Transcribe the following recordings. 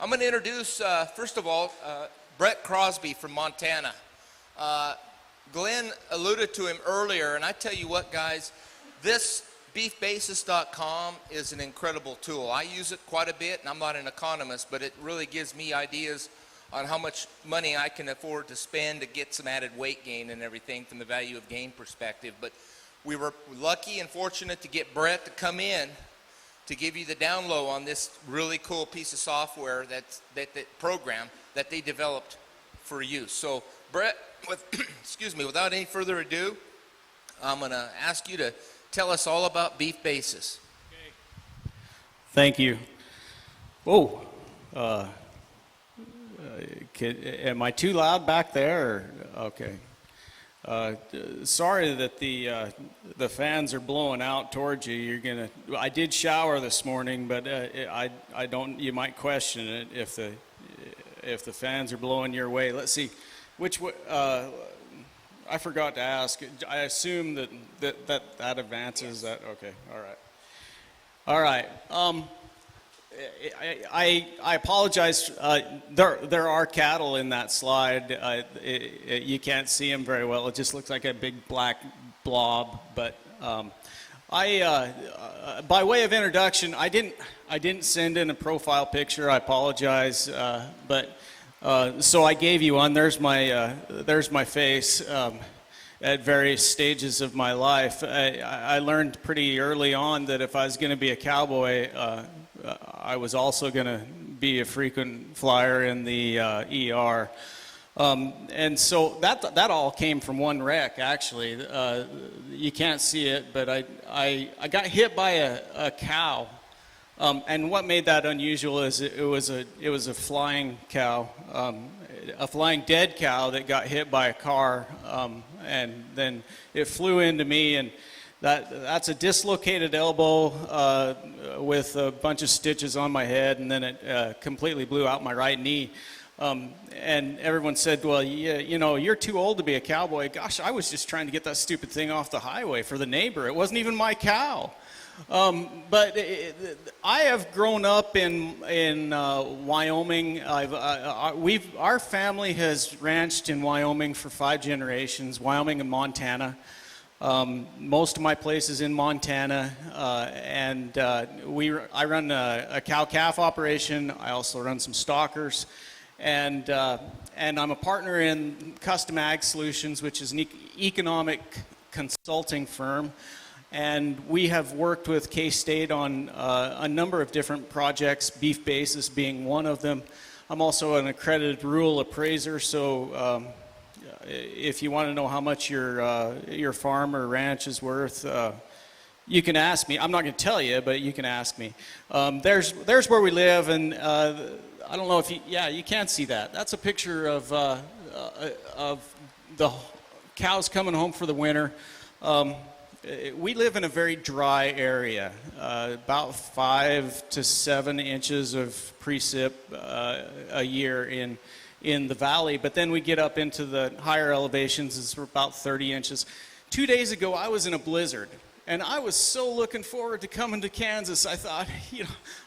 I'm going to introduce, first of all, Brett Cosby from Montana. Glenn alluded to him earlier, and I tell you what, guys, this BeefBasis.com is an incredible tool. I use it quite a bit, and I'm not an economist, but it really gives me ideas on how much money I can afford to spend to get some added weight gain and everything from the value of gain perspective. But we were lucky and fortunate to get Brett to come in to give you the down low on this really cool piece of software that program that they developed for you. So Brett, excuse me, without any further ado, I'm going to ask you to tell us all about BeefBasis. Okay. Thank you. Whoa. Am I too loud back there? Or? Okay. Sorry that the fans are blowing out towards you. I did shower this morning, but I don't. You might question it if the fans are blowing your way. Let's see, which way. I forgot to ask. I assume that advances. Yes. That okay. All right. I apologize. There are cattle in that slide. You can't see them very well. It just looks like a big black blob. But by way of introduction, I didn't send in a profile picture. I apologize. So I gave you one. There's my face. At various stages of my life, I learned pretty early on that if I was going to be a cowboy, I was also going to be a frequent flyer in the ER. And so that all came from one wreck, actually. You can't see it, but I got hit by a cow. And what made that unusual is it was a flying cow, a flying dead cow that got hit by a car, and then it flew into me, and that's a dislocated elbow with a bunch of stitches on my head, and then it completely blew out my right knee. And everyone said, well, you're too old to be a cowboy. Gosh, I was just trying to get that stupid thing off the highway for the neighbor. It wasn't even my cow. But I have grown up in Wyoming. Our family has ranched in Wyoming for 5 generations, Wyoming and Montana. Most of my place is in Montana, and I run a cow-calf operation. I also run some stockers, and I'm a partner in Custom Ag Solutions, which is an economic consulting firm. And we have worked with K-State on a number of different projects, BeefBasis being one of them. I'm also an accredited rural appraiser, so if you want to know how much your farm or ranch is worth, you can ask me. I'm not going to tell you, but you can ask me. There's where we live, and I don't know if you can't see that. That's a picture of the cows coming home for the winter. We live in a very dry area, about 5 to 7 inches of precip a year in the valley, but then we get up into the higher elevations, it's about 30 inches. 2 days ago, I was in a blizzard, and I was so looking forward to coming to Kansas. I thought,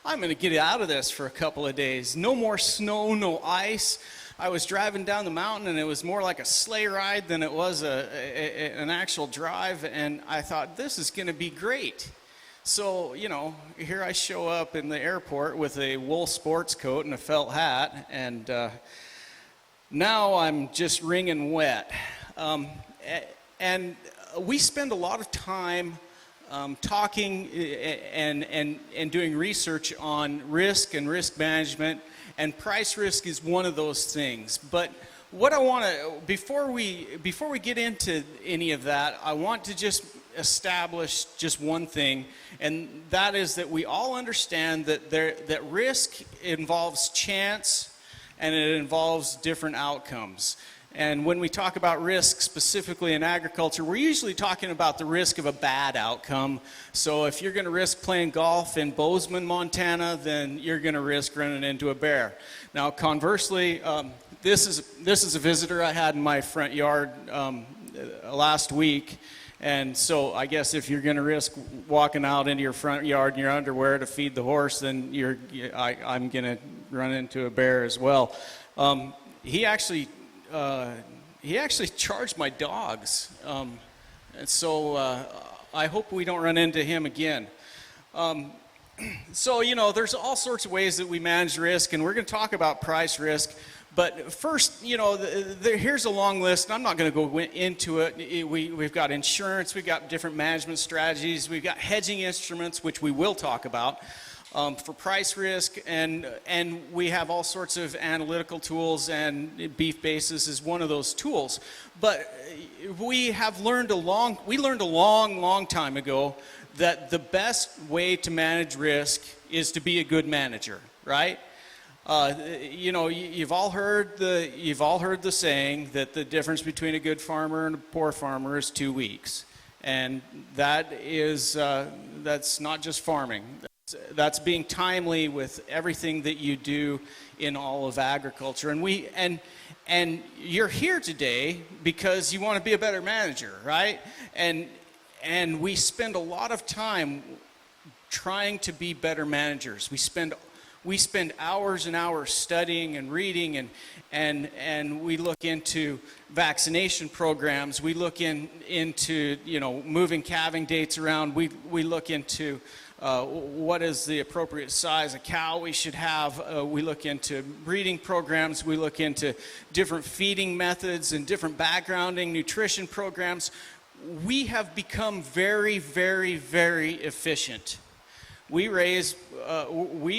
I'm going to get out of this for a couple of days. No more snow, no ice. I was driving down the mountain, and it was more like a sleigh ride than it was an actual drive, and I thought, this is going to be great. So, here I show up in the airport with a wool sports coat and a felt hat, and now I'm just wringing wet. And we spend a lot of time talking and doing research on risk and risk management, and price risk is one of those things. But what I want to, before we get into any of that, I want to just establish just one thing, and that is that we all understand that risk involves chance and it involves different outcomes. And when we talk about risk specifically in agriculture, we're usually talking about the risk of a bad outcome. So if you're going to risk playing golf in Bozeman, Montana, then you're going to risk running into a bear. Now, conversely, this is a visitor I had in my front yard last week. And so I guess if you're going to risk walking out into your front yard in your underwear to feed the horse, then I'm going to run into a bear as well. He actually charged my dogs, and so I hope we don't run into him again. So, there's all sorts of ways that we manage risk, and we're going to talk about price risk. But first, here's a long list, and I'm not going to go into it. We've got insurance, we've got different management strategies, we've got hedging instruments, which we will talk about, for price risk, and we have all sorts of analytical tools, and BeefBasis is one of those tools. But we learned a long time ago that the best way to manage risk is to be a good manager, right? You've all heard the saying that the difference between a good farmer and a poor farmer is 2 weeks, and that's not just farming. That's being timely with everything that you do in all of agriculture. And you're here today because you want to be a better manager, right? And we spend a lot of time trying to be better managers. We spend hours and hours studying and reading, and we look into vaccination programs. We look into moving calving dates around. We look into what is the appropriate size of cow we should have. We look into breeding programs. We look into different feeding methods and different backgrounding nutrition programs. We have become very, very, very efficient. We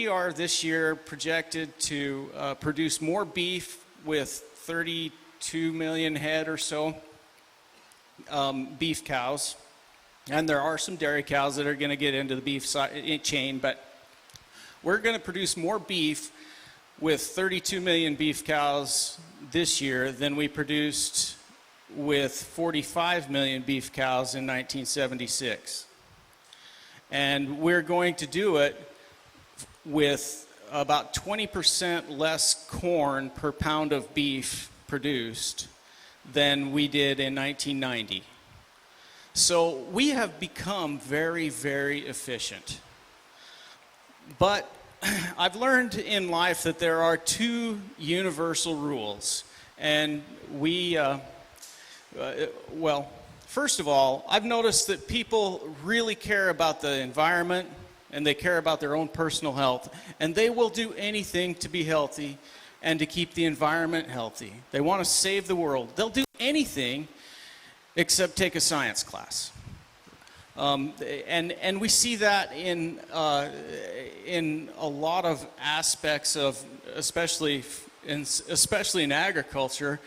are this year projected to produce more beef with 32 million head or so beef cows. And there are some dairy cows that are going to get into the beef chain, but we're going to produce more beef with 32 million beef cows this year than we produced with 45 million beef cows in 1976. And we're going to do it with about 20% less corn per pound of beef produced than we did in 1990. So we have become very, very efficient. But I've learned in life that there are two universal rules. And first of all, I've noticed that people really care about the environment and they care about their own personal health, and they will do anything to be healthy and to keep the environment healthy. They want to save the world. They'll do anything except take a science class. And we see that in a lot of aspects of, especially in agriculture.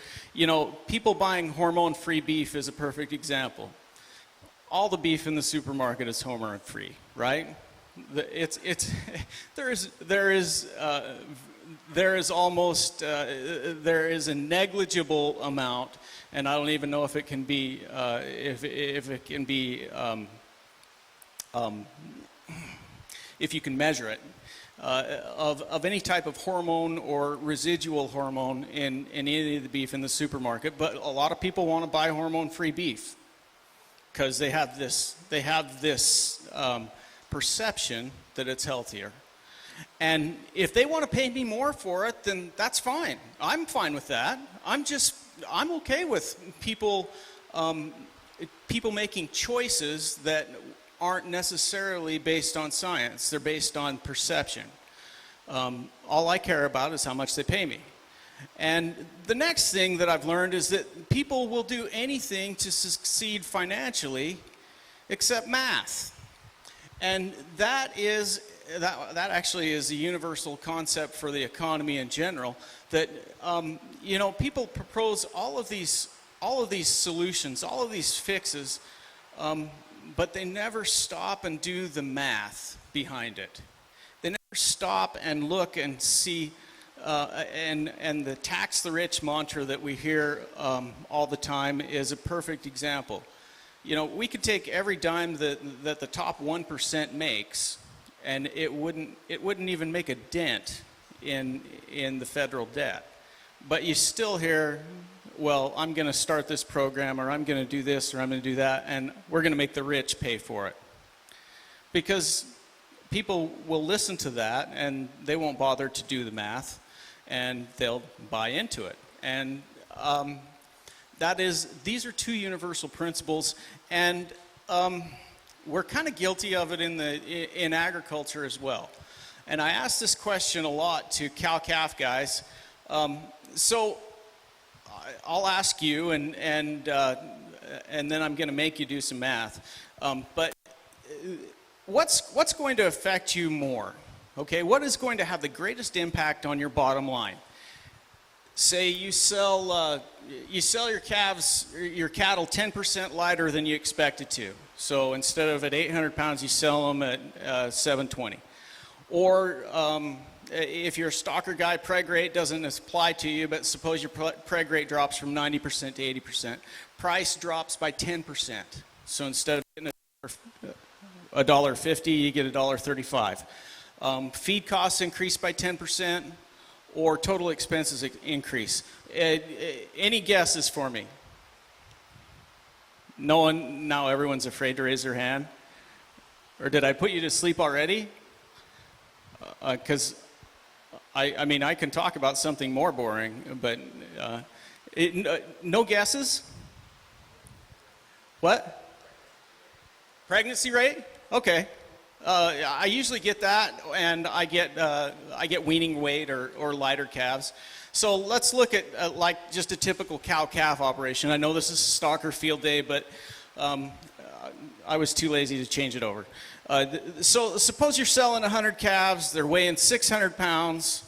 People buying hormone-free beef is a perfect example. All the beef in the supermarket is hormone-free, right? There is a negligible amount, and I don't even know if it can be if you can measure it, of any type of hormone or residual hormone in any of the beef in the supermarket. But a lot of people want to buy hormone-free beef because they have this perception that it's healthier. And if they want to pay me more for it, then that's fine. I'm fine with that. I'm okay with people making choices that aren't necessarily based on science. They're based on perception. All I care about is how much they pay me. And the next thing that I've learned is that people will do anything to succeed financially except math. And that actually is a universal concept for the economy in general, that people propose all of these solutions, all of these fixes, but they never stop and do the math behind it. They never stop and look and see, and the tax the rich mantra that we hear all the time is a perfect example. We could take every dime that the top 1% makes, and it wouldn't even make a dent in the federal debt. But you still hear, well, I'm going to start this program, or I'm going to do this, or I'm going to do that, and we're going to make the rich pay for it. Because people will listen to that and they won't bother to do the math, and they'll buy into it. And these are two universal principles, and we're kind of guilty of it in agriculture as well. And I ask this question a lot to cow-calf guys. So I'll ask you, and then I'm going to make you do some math. But what's going to affect you more? Okay, what is going to have the greatest impact on your bottom line? Say you sell your cattle 10% lighter than you expected to. So instead of at 800 pounds, you sell them at 720. Or if you're a stalker guy, preg rate doesn't apply to you, but suppose your preg rate drops from 90% to 80%. Price drops by 10%. So instead of getting $1.50, you get $1.35. Feed costs increase by 10%, or total expenses increase. Any guesses for me? No one, now everyone's afraid to raise their hand? Or did I put you to sleep already? Because I can talk about something more boring, but no guesses? What? Pregnancy rate? Okay. I usually get that, and I get weaning weight or lighter calves. So let's look at like just a typical cow-calf operation. I know this is stalker field day, but I was too lazy to change it over. So suppose you're selling 100 calves. They're weighing 600 pounds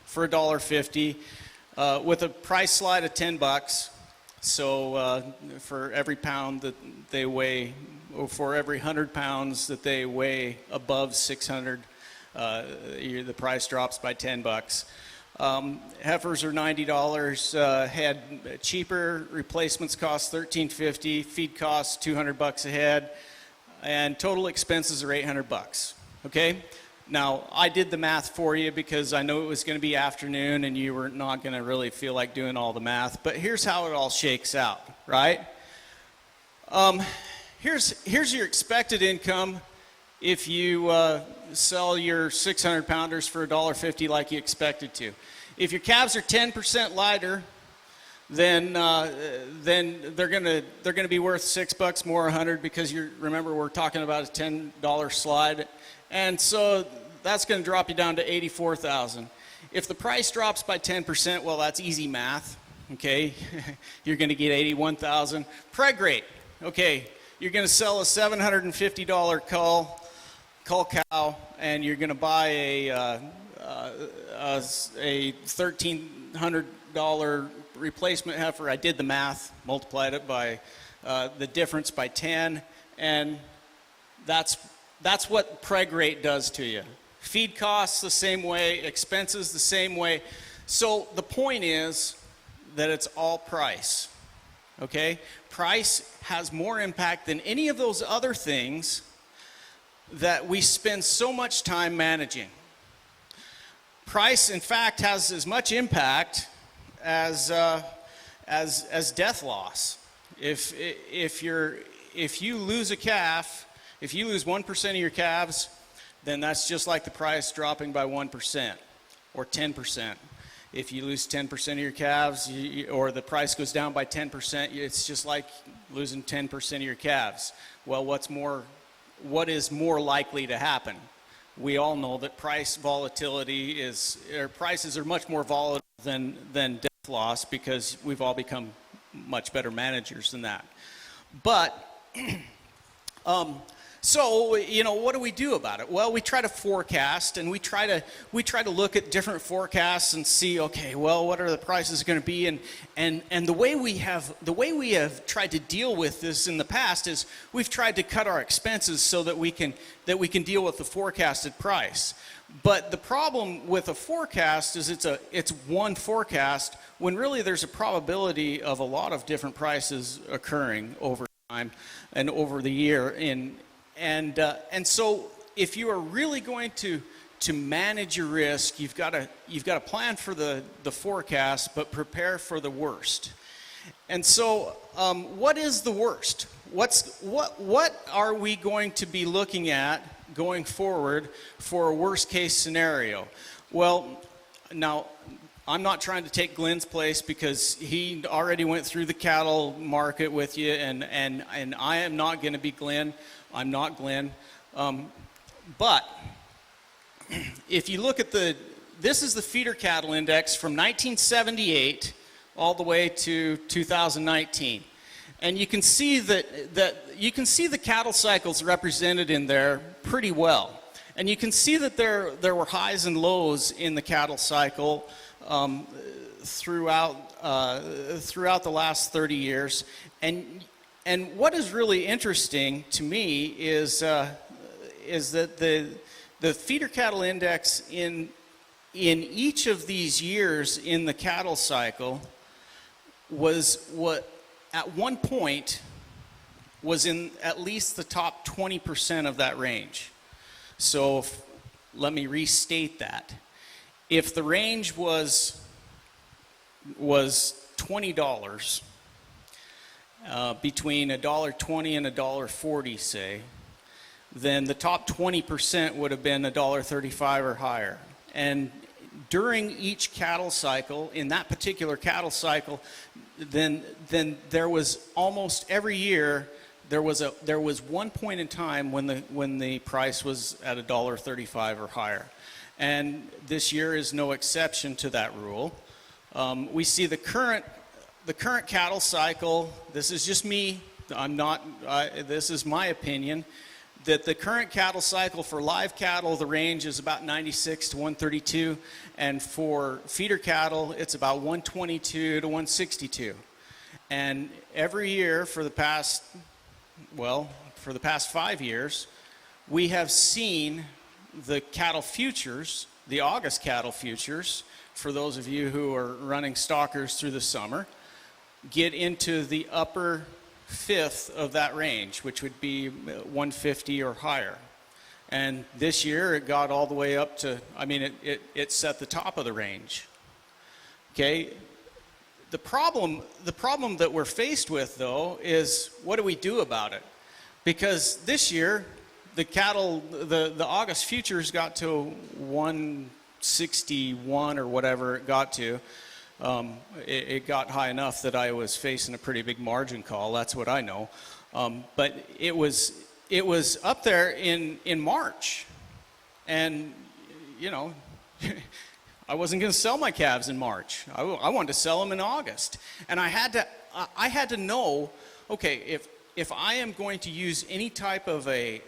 for $1.50 with a price slide of $10. So for every pound that they weigh, or for every 100 pounds that they weigh above 600, the price drops by $10. Heifers are $90. Head cheaper. Replacements cost $13.50. Feed costs $200 a head, and total expenses are $800. Okay. Now I did the math for you because I know it was going to be afternoon and you were not going to really feel like doing all the math. But here's how it all shakes out, right? Here's your expected income if you sell your 600 pounders for $1.50 like you expected to. If your calves are 10% lighter, then they're gonna be worth $6 more, 100, because remember we're talking about a $10 slide, and so that's going to drop you down to 84,000. If the price drops by 10%, well, that's easy math. Okay, you're going to get 81,000. Preg rate. Okay, you're going to sell a $750 cull cow, and you're going to buy a $1,300 replacement heifer. I did the math, multiplied it by the difference by 10, and that's what preg rate does to you. Feed costs the same way, expenses the same way. So the point is that it's all price. Okay? Price has more impact than any of those other things that we spend so much time managing. Price, in fact, has as much impact as death loss. If you lose a calf, if you lose 1% of your calves, then that's just like the price dropping by 1% or 10%. If you lose 10% of your calves, or the price goes down by 10%, it's just like losing 10% of your calves. Well, what is more likely to happen? We all know that price volatility prices are much more volatile than death loss, because we've all become much better managers than that. But so, what do we do about it? Well, we try to forecast, and we try to look at different forecasts and see, okay, well, what are the prices going to be? And the way we have tried to deal with this in the past is we've tried to cut our expenses so that we can deal with the forecasted price. But the problem with a forecast is it's one forecast, when really there's a probability of a lot of different prices occurring over time and over the year. And so if you are really going to manage your risk, you've got to plan for the forecast, but prepare for the worst. And so what is the worst? What are we going to be looking at going forward for a worst case scenario? Well, now, I'm not trying to take Glenn's place because he already went through the cattle market with you, and I am not going to be Glenn. I'm not Glenn. But if you look at this is the feeder cattle index from 1978 all the way to 2019. And you can see you can see the cattle cycles represented in there pretty well. And you can see that there were highs and lows in the cattle cycle throughout the last 30 years. And what is really interesting to me is that the feeder cattle index in each of these years in the cattle cycle was what at one point was in at least the top 20% of that range. So let me restate that. If the range was $20, between $1.20 and $1.40, say, then the top 20% would have been $1.35 or higher. And during each cattle cycle, in that particular cattle cycle, then there was almost every year there was one point in time when the price was at $1.35 or higher. And this year is no exception to that rule. We see the current cattle cycle. This is just me. This is my opinion. That the current cattle cycle for live cattle, the range is about 96 to 132, and for feeder cattle, it's about 122 to 162. And every year for the past 5 years, we have seen the cattle futures, the August cattle futures, for those of you who are running stockers through the summer, get into the upper fifth of that range, which would be 150 or higher. And this year it got all the way up to, it set the top of the range. Okay? The problem that we're faced with, though, is what do we do about it? Because this year, the August futures got to 161 or whatever it got to. It got high enough that I was facing a pretty big margin call. That's what I know. But it was up there in March, and I wasn't going to sell my calves in March. I wanted to sell them in August, and I had to know, okay, if I am going to use any type of an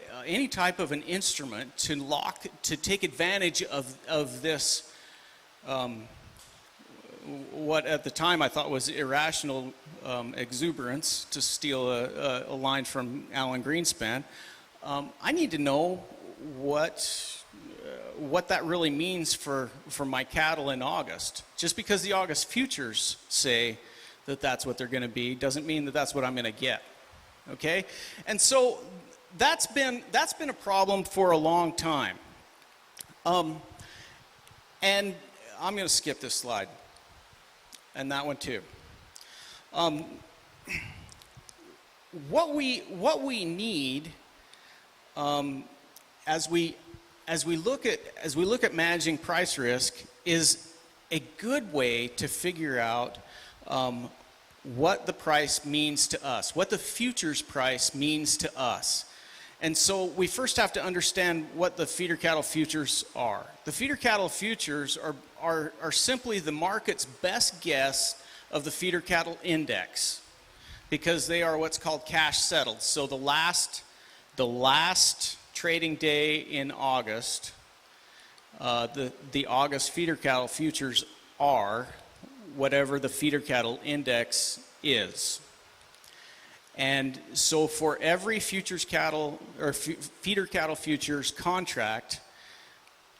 instrument to take advantage of this. What at the time I thought was irrational exuberance, to steal a line from Alan Greenspan, I need to know what that really means for my cattle in August. Just because the August futures say that that's what they're going to be doesn't mean that that's what I'm going to get. Okay, and so that's been a problem for a long time. And I'm going to skip this slide. And that one too. What we need as we look at managing price risk is a good way to figure out what the price means to us, what the futures price means to us. And so we first have to understand what the feeder cattle futures are. The feeder cattle futures are simply the market's best guess of the feeder cattle index, because they are what's called cash settled. So the last trading day in August, the August feeder cattle futures are whatever the feeder cattle index is. And so for every futures cattle or feeder cattle futures contract,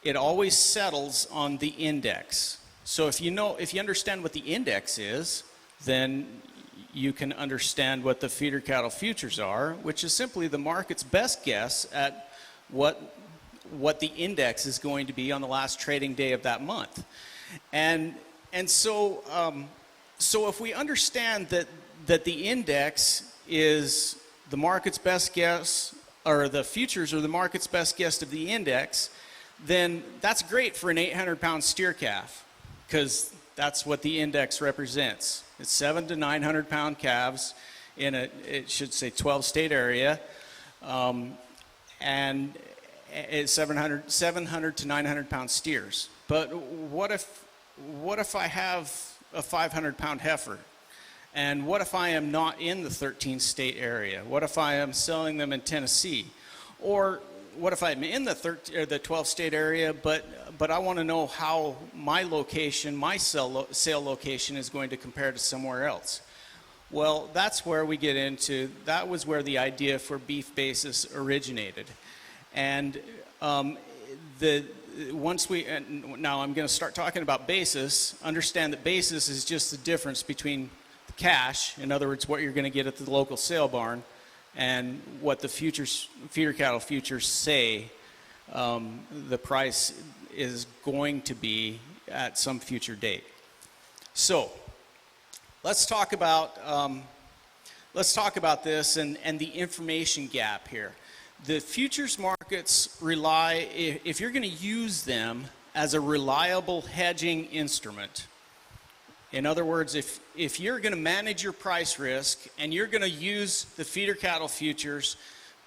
it always settles on the index. So if you understand what the index is, then you can understand what the feeder cattle futures are, which is simply the market's best guess at what the index is going to be on the last trading day of that month. And so if we understand that the index is the market's best guess or the futures are the market's best guess of the index, then that's great for an 800-pound steer calf, because that's what the index represents. It's 700 to 900-pound calves in it should say 12-state area, and it's 700 to 900-pound steers. But what if I have a 500-pound heifer? And what if I am not in the 13-state area? What if I am selling them in Tennessee? Or what if I'm in the 12-state area, but I want to know how my location, my sale location is going to compare to somewhere else? Well, that's where we get into, that was where the idea for BeefBasis originated. And now I'm going to start talking about basis. Understand that basis is just the difference between the cash, in other words, what you're going to get at the local sale barn, and what the feeder cattle futures say the price is going to be at some future date. So let's talk about this and the information gap here. The futures markets rely, if you're going to use them as a reliable hedging instrument, in other words, if you're going to manage your price risk and you're going to use the feeder cattle futures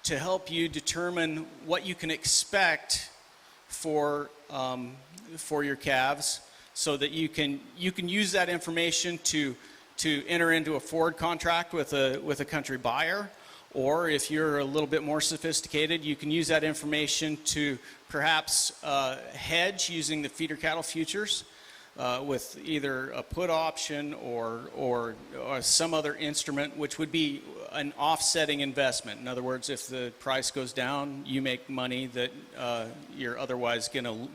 to help you determine what you can expect for your calves, so that you can use that information to enter into a forward contract with a country buyer, or if you're a little bit more sophisticated, you can use that information to perhaps hedge using the feeder cattle futures. With either a put option or some other instrument, which would be an offsetting investment. In other words, if the price goes down, you make money that you're otherwise going to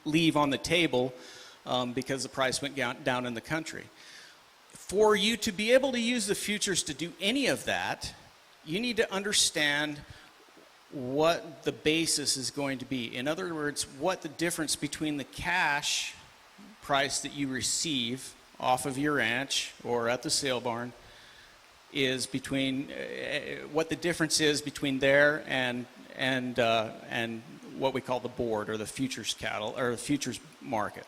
leave on the table because the price went down in the country. For you to be able to use the futures to do any of that, you need to understand what the basis is going to be. In other words, what the difference between the cash price that you receive off of your ranch or at the sale barn is between what the difference is between there and what we call the board, or the futures cattle, or the futures market.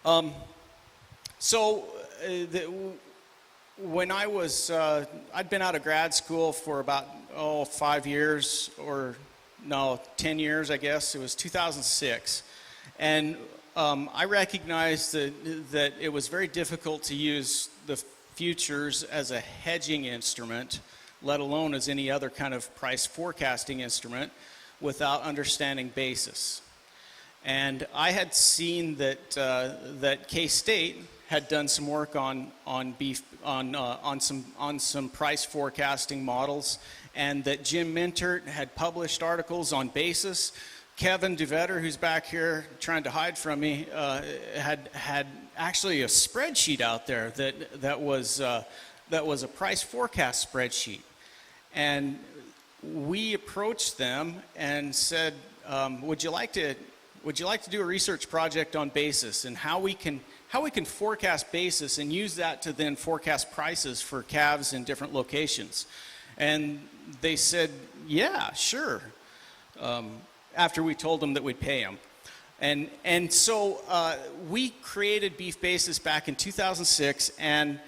When I'd been out of grad school for about 5 years, or no, 10 years, I guess. It was 2006. And I recognized that it was very difficult to use the futures as a hedging instrument, let alone as any other kind of price forecasting instrument, without understanding basis. And I had seen that K-State had done some work on some price forecasting models, and that Jim Mintert had published articles on basis. Kevin DeVetter, who's back here trying to hide from me, had actually a spreadsheet out there that was a price forecast spreadsheet. And we approached them and said, would you like to do a research project on basis and how we can forecast basis and use that to then forecast prices for calves in different locations? And they said, yeah, sure, after we told them that we'd pay them. And so we created BeefBasis back in 2006, and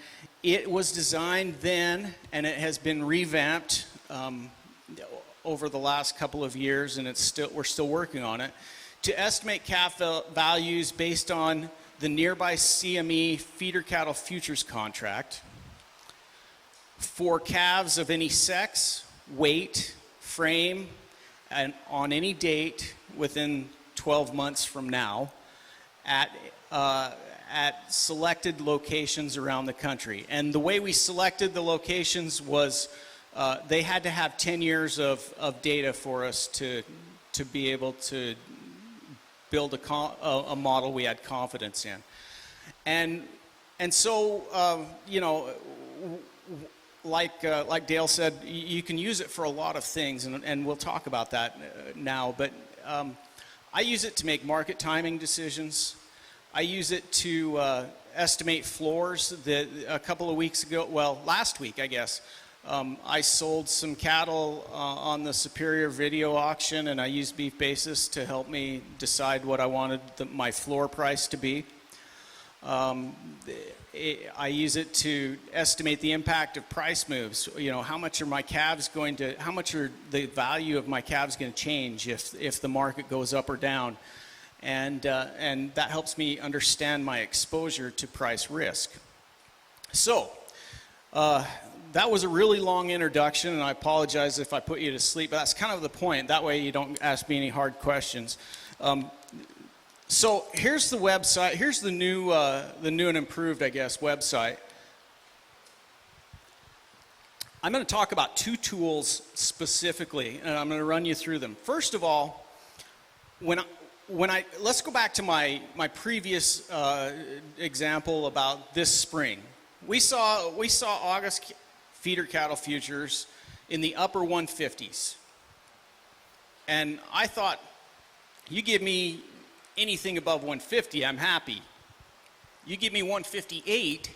it was designed then, and it has been revamped over the last couple of years, and we're still working on it, to estimate calf values based on the nearby CME feeder cattle futures contract for calves of any sex, weight, frame, and on any date within 12 months from now at selected locations around the country. And the way we selected the locations was they had to have 10 years of data for us to be able to build a model we had confidence in. And so, like Dale said, you can use it for a lot of things, and we'll talk about that now, but I use it to make market timing decisions. I use it to estimate floors. That a couple of weeks ago, well, last week, I guess, I sold some cattle on the Superior Video auction, and I used BeefBasis to help me decide what I wanted my floor price to be. I use it to estimate the impact of price moves. How much are the value of my calves going to change if the market goes up or down, and that helps me understand my exposure to price risk. So that was a really long introduction, and I apologize if I put you to sleep, but that's kind of the point. That way you don't ask me any hard questions. So here's the website. Here's the new and improved, I guess, website. I'm going to talk about two tools specifically, and I'm going to run you through them. First of all, let's go back to my previous example about this spring. We saw August feeder cattle futures in the upper 150s, and I thought, you give me anything above 150, I'm happy. You give me 158,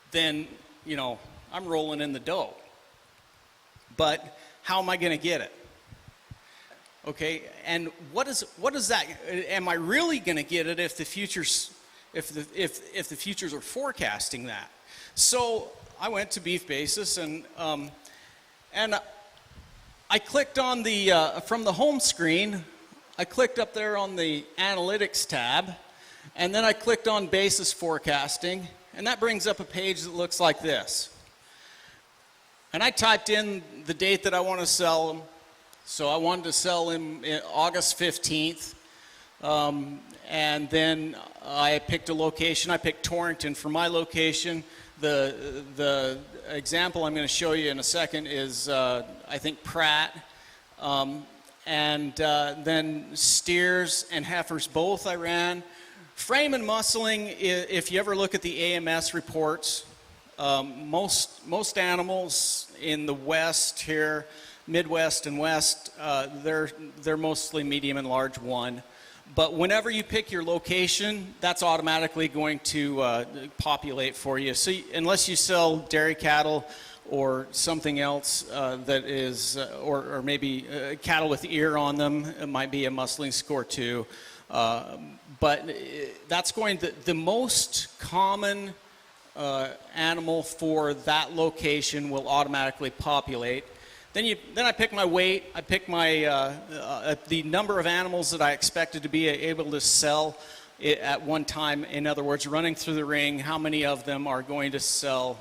then, I'm rolling in the dough. But how am I going to get it? Okay, and what is that? Am I really going to get it if the futures are forecasting that? So I went to BeefBasis and I clicked on from the home screen. I clicked up there on the Analytics tab, and then I clicked on Basis Forecasting, and that brings up a page that looks like this. And I typed in the date that I want to sell them. So I wanted to sell them in August 15th, and then I picked a location. I picked Torrington for my location. The example I'm going to show you in a second is, I think, Pratt. And then steers and heifers both I ran. Frame and muscling, if you ever look at the AMS reports, most animals in the West here, Midwest and West, they're mostly medium and large one. But whenever you pick your location, that's automatically going to populate for you. So unless you sell dairy cattle or something else that is, or maybe cattle with ear on them, it might be a muscling score too. But that's the most common animal for that location will automatically populate. Then I pick my weight. I pick my the number of animals that I expected to be able to sell at one time. In other words, running through the ring, how many of them are going to sell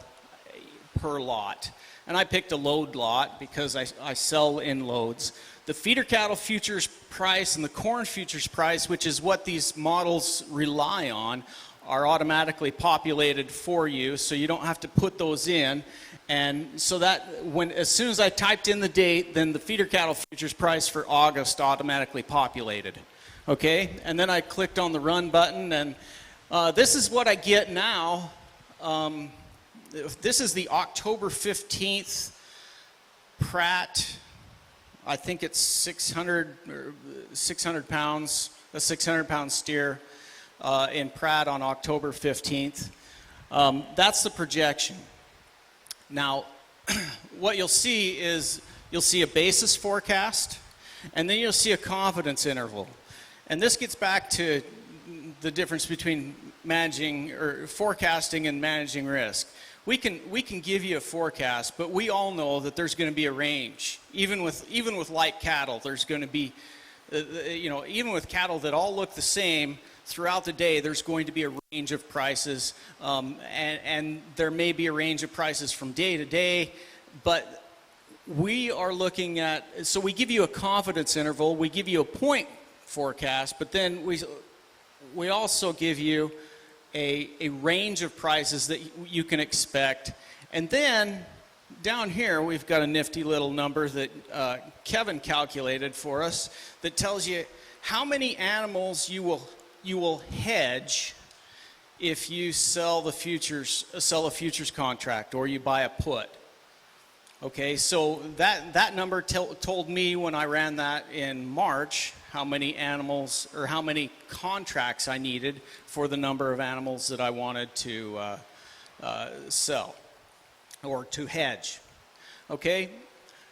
per lot. And I picked a load lot because I sell in loads. The feeder cattle futures price and the corn futures price, which is what these models rely on, are automatically populated for you, so you don't have to put those in. And so that as soon as I typed in the date, then the feeder cattle futures price for August automatically populated. Okay, and then I clicked on the run button, and this is what I get now. This is the October 15th Pratt. I think it's 600 pounds, a 600-pound steer in Pratt on October 15th. That's the projection. Now, what you'll see is you'll see a basis forecast, and then you'll see a confidence interval. And this gets back to the difference between managing or forecasting and managing risk. We can give you a forecast, but we all know that there's going to be a range. Even with light cattle, there's going to be, even with cattle that all look the same throughout the day, there's going to be a range of prices, and there may be a range of prices from day to day. But we are looking at, so we give you a confidence interval, we give you a point forecast, but then we also give you a range of prices that you can expect. And then down here we've got a nifty little number that Kevin calculated for us that tells you how many animals you will hedge if you sell a futures contract or you buy a put. Okay, so that number told me when I ran that in March how many animals or how many contracts I needed for the number of animals that I wanted to sell. or to hedge. Okay?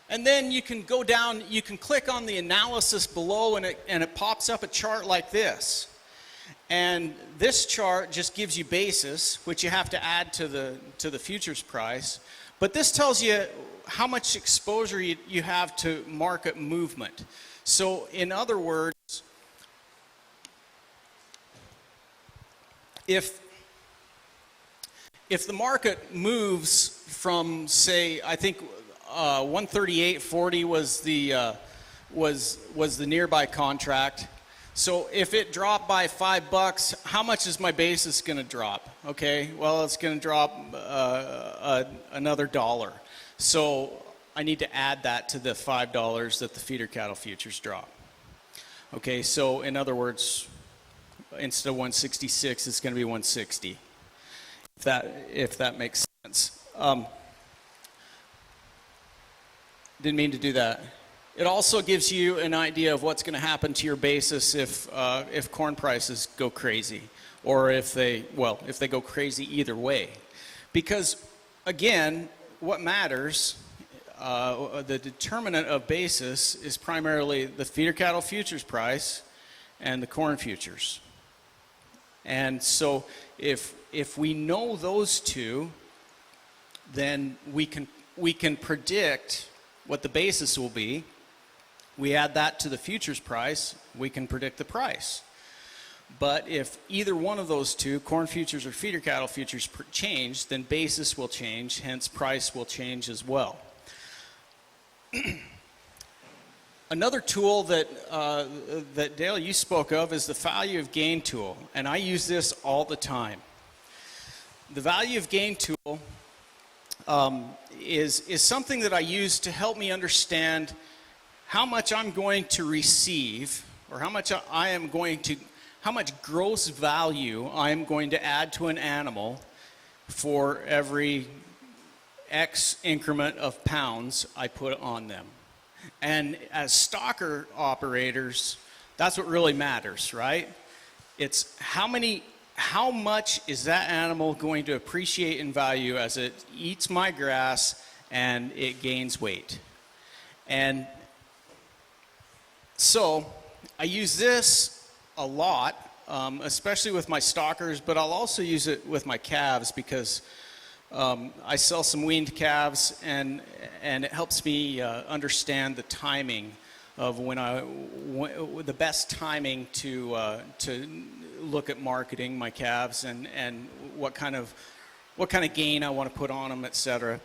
And then you can go down, you can click on the analysis below, and it pops up a chart like this. And this chart just gives you basis, which you have to add to the futures price. But this tells you how much exposure you have to market movement. So in other words, if the market moves from, say, I think 138.40 was the nearby contract. So if it dropped by $5, how much is my basis going to drop? Okay, well, it's going to drop another $1. So I need to add that to the $5 that the feeder cattle futures drop. Okay, so in other words, instead of 166, it's going to be 160. If that makes sense. Didn't mean to do that. It also gives you an idea of what's going to happen to your basis if corn prices go crazy, or if they go crazy either way. Because again, what matters, the determinant of basis is primarily the feeder cattle futures price and the corn futures. And so if we know those two, then we can predict what the basis will be. We add that to the futures price, we can predict the price. But if either one of those two, corn futures or feeder cattle futures, change, then basis will change, hence price will change as well. Another tool that Dale, you spoke of, is the value of gain tool, and I use this all the time. The value of gain tool is something that I use to help me understand how much I'm going to receive, or how much gross value I'm going to add to an animal for every X increment of pounds I put on them. And as stocker operators, that's what really matters, right? It's how much is that animal going to appreciate in value as it eats my grass and it gains weight. And so I use this a lot, especially with my stockers, but I'll also use it with my calves because I sell some weaned calves, and it helps me understand the timing of the best timing to look at marketing my calves and what kind of gain I want to put on them, etc.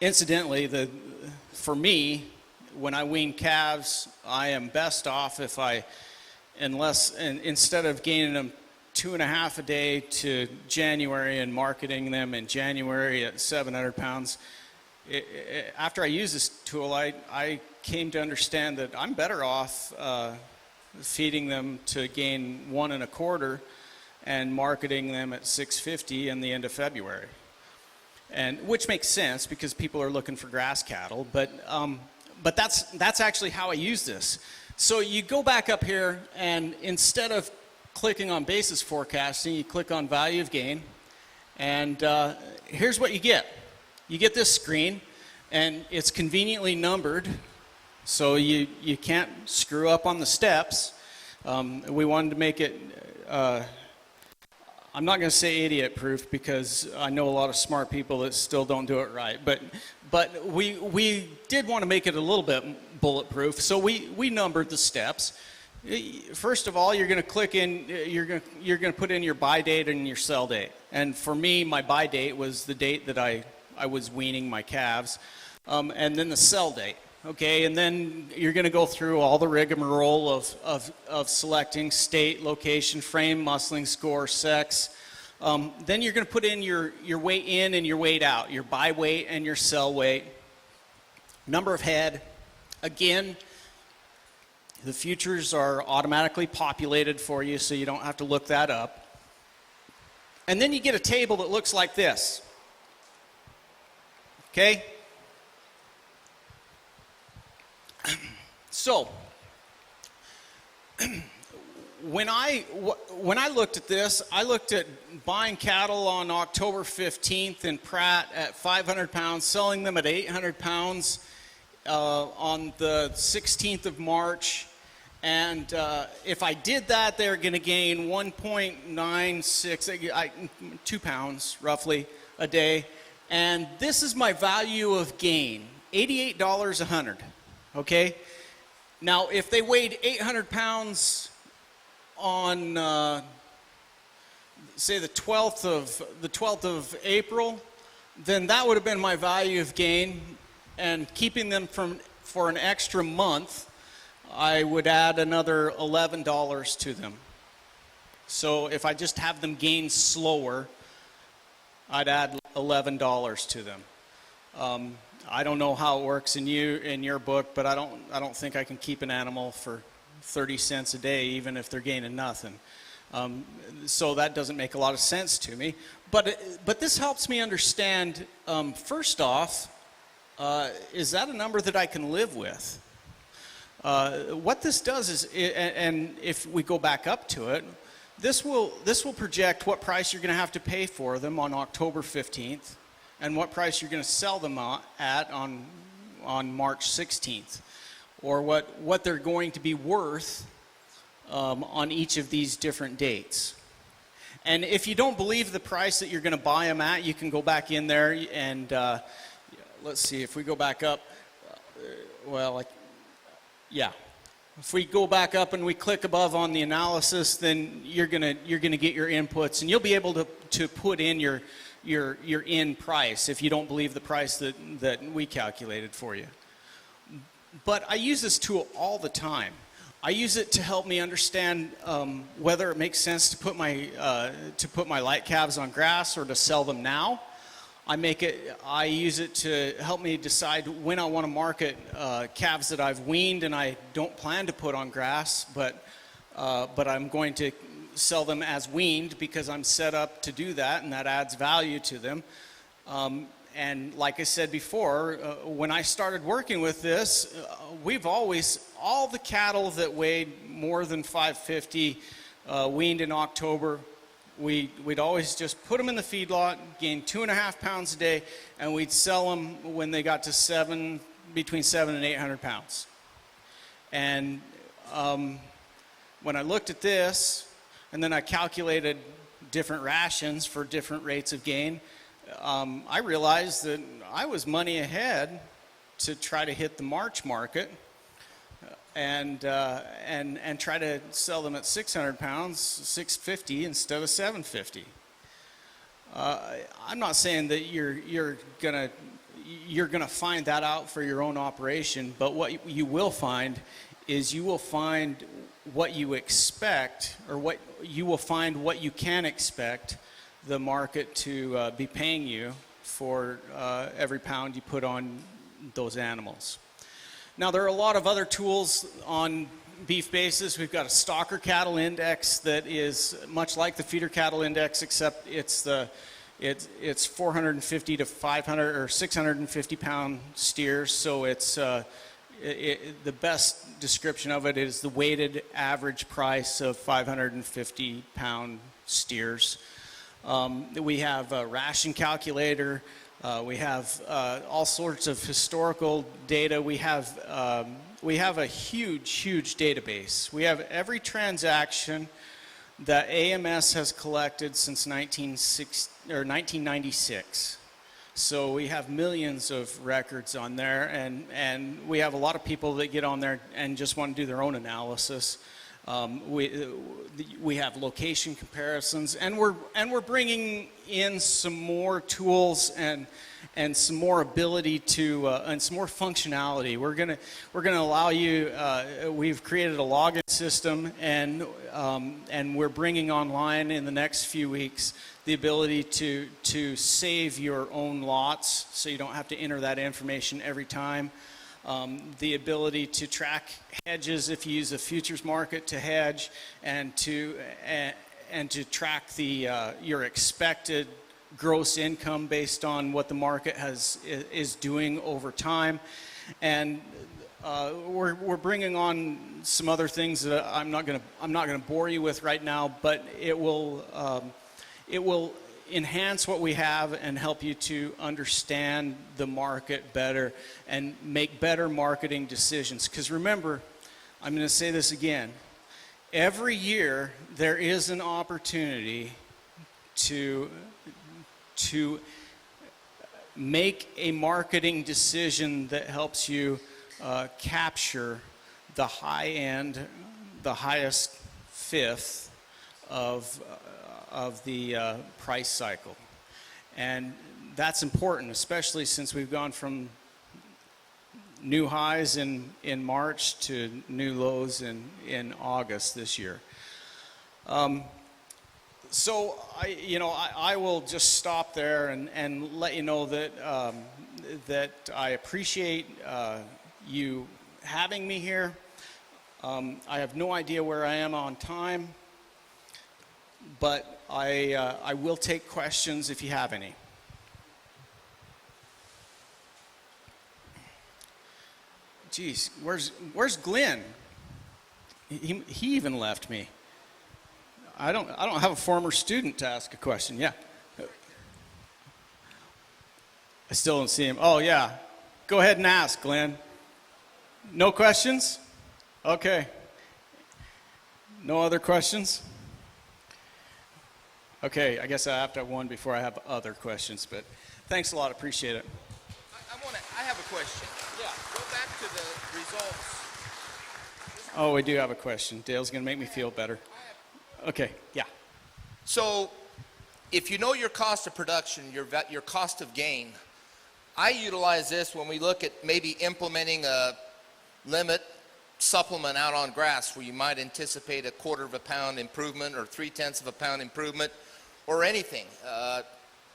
Incidentally, for me, when I wean calves, I am best off if instead of gaining them 2.5 a day to January and marketing them in January at 700 pounds. After I use this tool, I came to understand that I'm better off feeding them to gain 1.25 and marketing them at 650 in the end of February, and which makes sense because people are looking for grass cattle. But that's actually how I use this. So you go back up here, and instead of clicking on basis forecasting, you click on value of gain, and here's what you get. You get this screen, and it's conveniently numbered, so you can't screw up on the steps. We wanted to make it, I'm not going to say idiot-proof because I know a lot of smart people that still don't do it right, but we did want to make it a little bit bulletproof, so we numbered the steps. First of all, you're going to click in. You're going to put in your buy date and your sell date. And for me, my buy date was the date that I was weaning my calves, and then the sell date. Okay, and then you're going to go through all the rigmarole of selecting state, location, frame, muscling, score, sex. Then you're going to put in your weight in and your weight out, your buy weight and your sell weight, number of head. Again, the futures are automatically populated for you, so you don't have to look that up. And then you get a table that looks like this. Okay? So, when I looked at this, I looked at buying cattle on October 15th in Pratt at 500 pounds, selling them at 800 pounds on the 16th of March. And if I did that, they're going to gain 1.96, 2 pounds roughly a day. And this is my value of gain, $88 a hundred, okay? Now, if they weighed 800 pounds on, say, the 12th of April, then that would have been my value of gain. And keeping them for an extra month, I would add another $11 to them. So if I just have them gain slower, I'd add $11 to them. I don't know how it works in your book, but I don't think I can keep an animal for 30 cents a day, even if they're gaining nothing. So that doesn't make a lot of sense to me. But this helps me understand. First off, is that a number that I can live with? What this does is, and if we go back up to it, this will project what price you're going to have to pay for them on October 15th, and what price you're going to sell them at on March 16th, or what they're going to be worth on each of these different dates. And if you don't believe the price that you're going to buy them at, you can go back in there and let's see, if we go back up, if we go back up and we click above on the analysis, then you're gonna get your inputs, and you'll be able to put in your in price if you don't believe the price that we calculated for you. But I use this tool all the time. I use it to help me understand whether it makes sense to put my light calves on grass or to sell them now. I use it to help me decide when I want to market calves that I've weaned and I don't plan to put on grass, but I'm going to sell them as weaned because I'm set up to do that, and that adds value to them. And like I said before, when I started working with this, all the cattle that weighed more than 550 weaned in October, we'd always just put them in the feedlot, gain 2.5 pounds a day, and we'd sell them when they got to between 700 and 800 pounds. And when I looked at this, and then I calculated different rations for different rates of gain, I realized that I was money ahead to try to hit the March market and try to sell them at 600 pounds, 650 instead of 750. I'm not saying that you're gonna find that out for your own operation, but what you will find is you will find what you expect, or what you can expect the market to be paying you for every pound you put on those animals. Now, there are a lot of other tools on BeefBasis. We've got a stocker cattle index that is much like the feeder cattle index, except it's 450 to 500 or 650 pound steers. So it's the best description of it is the weighted average price of 550 pound steers. We have a ration calculator. We have all sorts of historical data. We have a huge database. We have every transaction that AMS has collected since 1996. So we have millions of records on there, and we have a lot of people that get on there and just want to do their own analysis. We have location comparisons, and we're bringing in some more tools and some more ability to and some more functionality. We're gonna allow you. We've created a login system, and we're bringing online in the next few weeks the ability to save your own lots, so you don't have to enter that information every time. The ability to track hedges if you use a futures market to hedge, and to track your expected gross income based on what the market is doing over time. And we're bringing on some other things that I'm not gonna bore you with right now, but it will enhance what we have and help you to understand the market better and make better marketing decisions. Because remember, I'm going to say this again, every year there is an opportunity to make a marketing decision that helps you capture the high end, the highest fifth of the price cycle. And that's important, especially since we've gone from new highs in March to new lows in August this year. So I will just stop there and let you know that that I appreciate you having me here. I have no idea where I am on time, but I will take questions if you have any. Geez, where's Glenn? He even left me. I don't have a former student to ask a question. Yeah. I still don't see him. Oh yeah. Go ahead and ask, Glenn. No questions? Okay. No other questions? Okay, I guess I have to have one before I have other questions, but thanks a lot, appreciate it. I have a question. Yeah. Go back to the results. Oh, we do have a question. Dale's gonna make me feel better. Okay, yeah. So, if you know your cost of production, your cost of gain, I utilize this when we look at maybe implementing a limit supplement out on grass where you might anticipate a 1/4 of a pound improvement or 3/10 of a pound improvement or anything.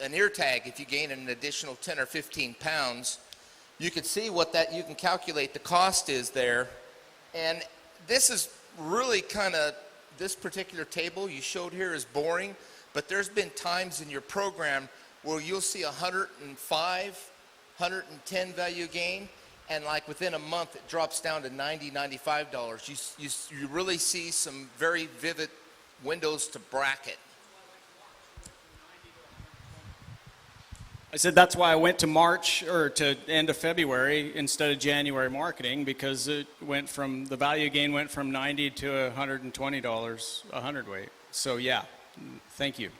An ear tag, if you gain an additional 10 or 15 pounds, you can see what you can calculate the cost is there. And this is really this particular table you showed here is boring, but there's been times in your program where you'll see 105, 110 value gain, and like within a month it drops down to $90, $95. You really see some very vivid windows to bracket. I said that's why I went to March or to end of February instead of January marketing, because the value gain went from $90 to $120 a hundredweight. So yeah, thank you.